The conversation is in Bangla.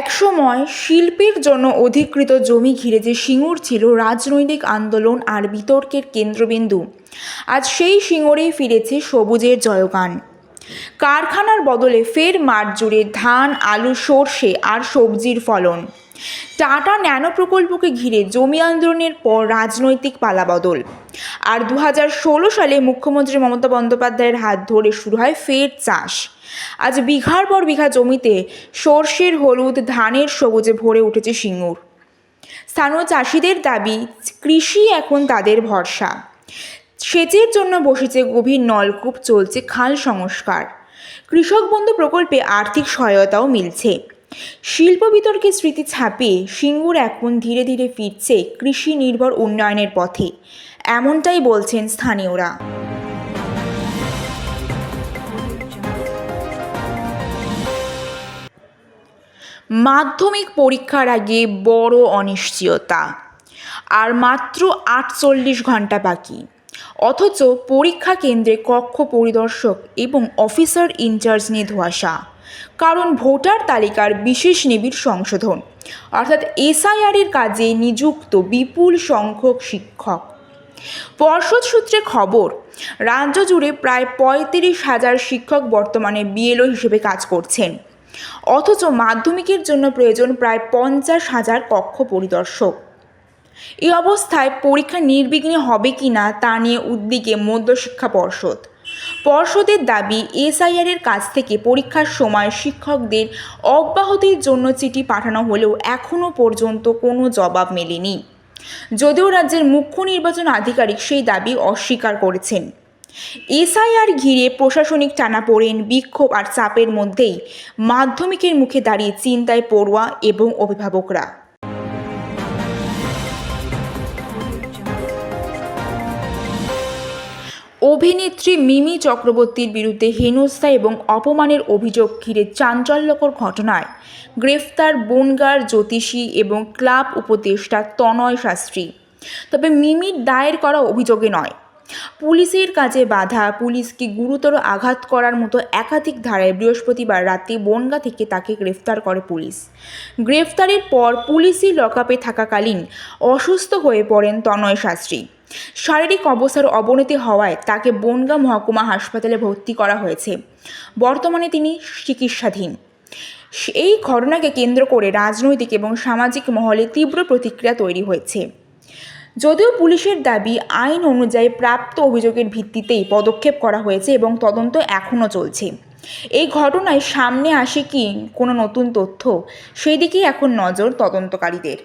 একসময় শিল্পের জন্য অধিকৃত জমি ঘিরে যে সিঙ্গুর ছিল রাজনৈতিক আন্দোলন আর বিতর্কের কেন্দ্রবিন্দু, আজ সেই সিঙ্গুরেই ফিরেছে সবুজের জয়গান। কারখানার বদলে ফের মাঠ জুড়ে ধান, আলু, সর্ষে আর সবজির ফলন। টাটা ন্যানো প্রকল্পকে ঘিরে জমি আন্দোলনের পর রাজনৈতিক পালাবদল। আর 2016 সালে মুখ্যমন্ত্রী মমতা বন্দ্যোপাধ্যায়ের হাত ধরে শুরু হয় ফের চাষ। আজ বিঘার পর বিঘা জমিতে সর্ষের হলুদ, ধানের সবুজে ভরে উঠেছে সিঙ্গুর। স্থানীয় চাষিদের দাবি, কৃষি এখন তাদের ভরসা। সেচের জন্য বসেছে গভীর নলকূপ, চলছে খাল সংস্কার। কৃষক বন্ধু প্রকল্পে আর্থিক সহায়তাও মিলছে। শিল্প বিতর্কের স্মৃতি ছাপিয়ে সিঙ্গুর এখন ধীরে ধীরে ফিরছে কৃষি নির্ভর উন্নয়নের পথে, এমনটাই বলছেন স্থানীয়রা। মাধ্যমিক পরীক্ষার আগে বড় অনিশ্চয়তা, আর মাত্র 48 ঘন্টা বাকি। অথচ পরীক্ষা কেন্দ্রে কক্ষ পরিদর্শক এবং অফিসার ইনচার্জ নিয়ে ধোঁয়াশা। কারণ ভোটার তালিকার বিশেষ নিবিড় সংশোধন, অর্থাৎ এসআইআরের কাজে নিযুক্ত বিপুল সংখ্যক শিক্ষক। পর্ষদ সূত্রে খবর, রাজ্য জুড়ে প্রায় 35,000 শিক্ষক বর্তমানে বিএলও হিসেবে কাজ করছেন। অথচ মাধ্যমিকের জন্য প্রয়োজন প্রায় 50,000 কক্ষ পরিদর্শক। এই অবস্থায় পরীক্ষা নির্বিঘ্নে হবে কি না তা নিয়ে উদ্বিগ্ন মধ্যশিক্ষা পর্ষদ। পর্ষদের দাবি, এসআইআরের কাছ থেকে পরীক্ষার সময় শিক্ষকদের অব্যাহতির জন্য চিঠি পাঠানো হলেও এখনও পর্যন্ত কোনো জবাব মেলেনি। যদিও রাজ্যের মুখ্য নির্বাচন আধিকারিক সেই দাবি অস্বীকার করেছেন। এসআইআর ঘিরে প্রশাসনিক টানাপোড়েন, বিক্ষোভ আর চাপের মধ্যেই মাধ্যমিকের মুখে দাঁড়িয়ে চিন্তায় পড়ুয়া এবং অভিভাবকরা। অভিনেত্রী মিমি চক্রবর্তীর বিরুদ্ধে হেনস্থা এবং অপমানের অভিযোগ ঘিরে চাঞ্চল্যকর ঘটনায় গ্রেফতার বনগাঁর জ্যোতিষী এবং ক্লাব উপদেষ্টা তনয় শাস্ত্রী। তবে মিমির দায়ের করা অভিযোগে নয়, পুলিশের কাজে বাধা, পুলিশকে গুরুতর আঘাত করার মতো একাধিক ধারায় বৃহস্পতিবার রাতে বনগাঁ থেকে তাকে গ্রেফতার করে পুলিশ। গ্রেফতারের পর পুলিশি লকআপে থাকাকালীন অসুস্থ হয়ে পড়েন তনয় শাস্ত্রী। শারীরিক অবস্থার অবনতি হওয়ায় তাকে বনগাঁ মহকুমা হাসপাতালে ভর্তি করা হয়েছে। বর্তমানে তিনি চিকিৎসাধীন। এই ঘটনাকে কেন্দ্র করে রাজনৈতিক এবং সামাজিক মহলে তীব্র প্রতিক্রিয়া তৈরি হয়েছে। যদিও পুলিশের দাবি, আইন অনুযায়ী প্রাপ্ত অভিযোগের ভিত্তিতেই পদক্ষেপ করা হয়েছে এবং তদন্ত এখনও চলছে। এই ঘটনায় সামনে আসে কি কোনো নতুন তথ্য, সেই দিকেই এখন নজর তদন্তকারীদের।